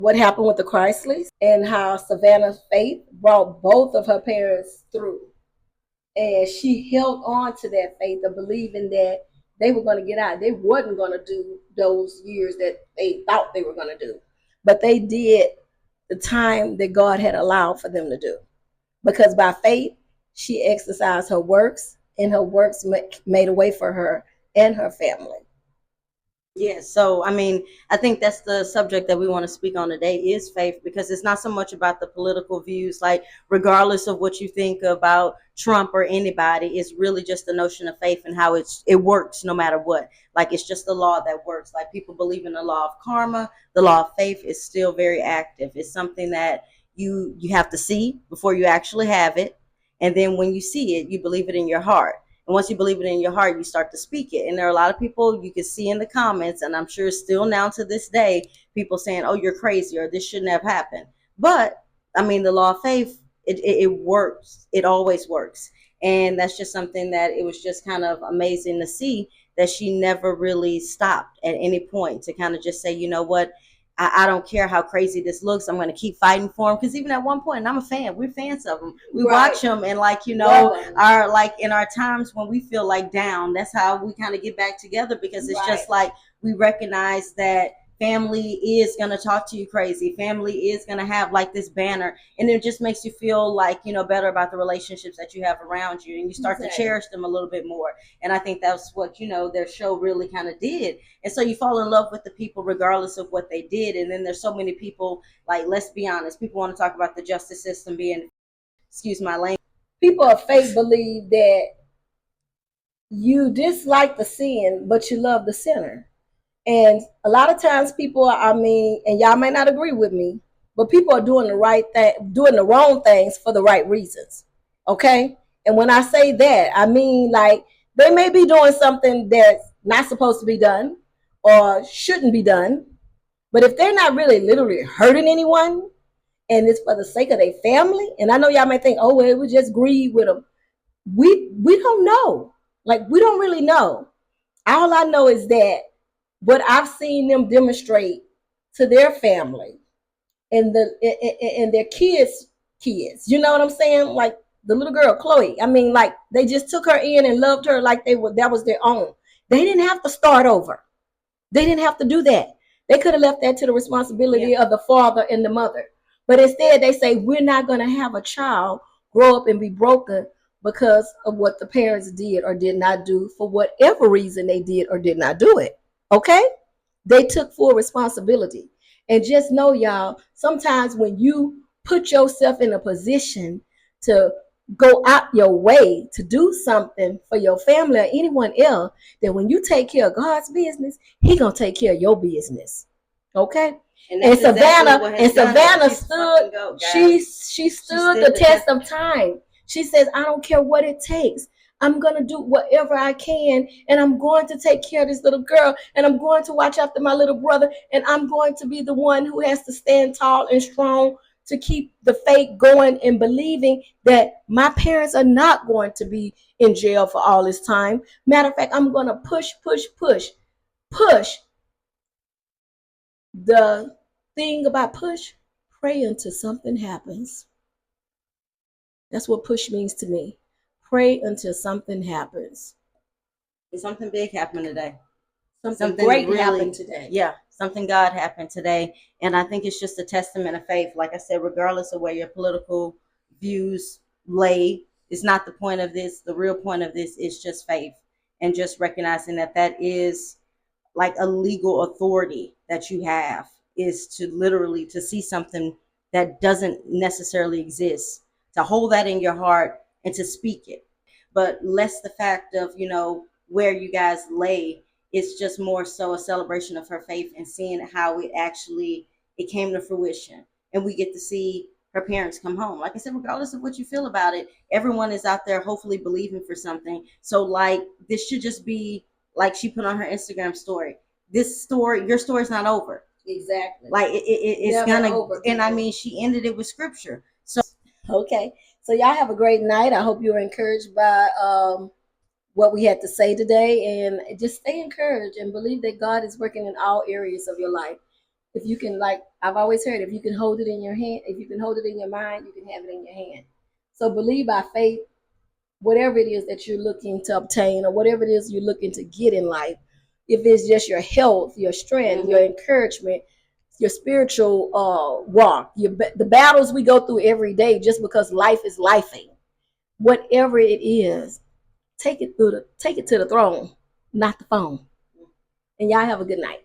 what happened with the Chrisleys and how Savannah's faith brought both of her parents through. And she held on to that faith of believing that they were going to get out. They wasn't going to do those years that they thought they were going to do, but they did the time that God had allowed for them to do. Because by faith, she exercised her works, and her works made a way for her and her family. Yeah, so I mean, I think that's the subject that we want to speak on today is faith, because it's not so much about the political views, like regardless of what you think about Trump or anybody, it's really just the notion of faith and how it works no matter what. Like it's just the law that works. Like people believe in the law of karma, the law of faith is still very active. It's something that you have to see before you actually have it, and then when you see it, you believe it in your heart. And once you believe it in your heart, you start to speak it. And there are a lot of people you can see in the comments, and I'm sure still now to this day, people saying, oh, you're crazy, or this shouldn't have happened. But I mean, the law of faith, it works. It always works. And that's just something that it was just kind of amazing to see that she never really stopped at any point to kind of just say, you know what, I don't care how crazy this looks. I'm going to keep fighting for him. Because even at one point, and I'm a fan. We're fans of him. We watch him, and like our like in our times when we feel like down, that's how we kind of get back together. Because it's just like we recognize that family is going to talk to you crazy. Family is going to have like this banner, and it just makes you feel like better about the relationships that you have around you, and you start to cherish them a little bit more. And I think that's what their show really kind of did. And so you fall in love with the people regardless of what they did. And then there's so many people, like, let's be honest, people want to talk about the justice system being, excuse my language. People of faith believe that you dislike the sin, but you love the sinner. And a lot of times people, I mean, and y'all might not agree with me, but people are doing the right thing, doing the wrong things for the right reasons. Okay? And when I say that, I mean like they may be doing something that's not supposed to be done or shouldn't be done. But if they're not really literally hurting anyone and it's for the sake of their family, and I know y'all may think, oh, well, it was just greed with them. We don't know. Like we don't really know. All I know is that what I've seen them demonstrate to their family and their kids. You know what I'm saying? Like the little girl Chloe. I mean, like they just took her in and loved her like that was their own. They didn't have to start over. They didn't have to do that. They could have left that to the responsibility of the father and the mother. But instead, they say we're not going to have a child grow up and be broken because of what the parents did or did not do for whatever reason they did or did not do it. Okay? They took full responsibility. And just know, y'all, sometimes when you put yourself in a position to go out your way to do something for your family or anyone else, that when you take care of God's business, He gonna take care of your business. Okay? And Savannah, stood. She stood the test of time. She says, "I don't care what it takes. I'm gonna do whatever I can, and I'm going to take care of this little girl, and I'm going to watch after my little brother, and I'm going to be the one who has to stand tall and strong to keep the faith going and believing that my parents are not going to be in jail for all this time. Matter of fact, I'm going to push. The thing about push, pray until something happens. That's what push means to me. Pray until something happens. And something big happened today. Something great really happened today. Yeah, something God happened today. And I think it's just a testament of faith. Like I said, regardless of where your political views lay, it's not the point of this. The real point of this is just faith and just recognizing that that is like a legal authority that you have, is to literally to see something that doesn't necessarily exist, to hold that in your heart and to speak it. But less the fact of where you guys lay, it's just more so a celebration of her faith and seeing how it came to fruition. And we get to see her parents come home. Like I said, regardless of what you feel about it, everyone is out there hopefully believing for something. So like this should just be like she put on her Instagram story. Your story's not over. Exactly. Like it's gonna over. And I mean, she ended it with scripture. So okay. So y'all have a great night. I hope you were encouraged by what we had to say today, and just stay encouraged and believe that God is working in all areas of your life. If you can, like I've always heard, if you can hold it in your hand, if you can hold it in your mind, you can have it in your hand. So believe by faith, whatever it is that you're looking to obtain or whatever it is you're looking to get in life. If it's just your health, your strength, your encouragement, your spiritual walk, the battles we go through every day, just because life is lifing, whatever it is, take it to the throne, not the phone. And y'all have a good night.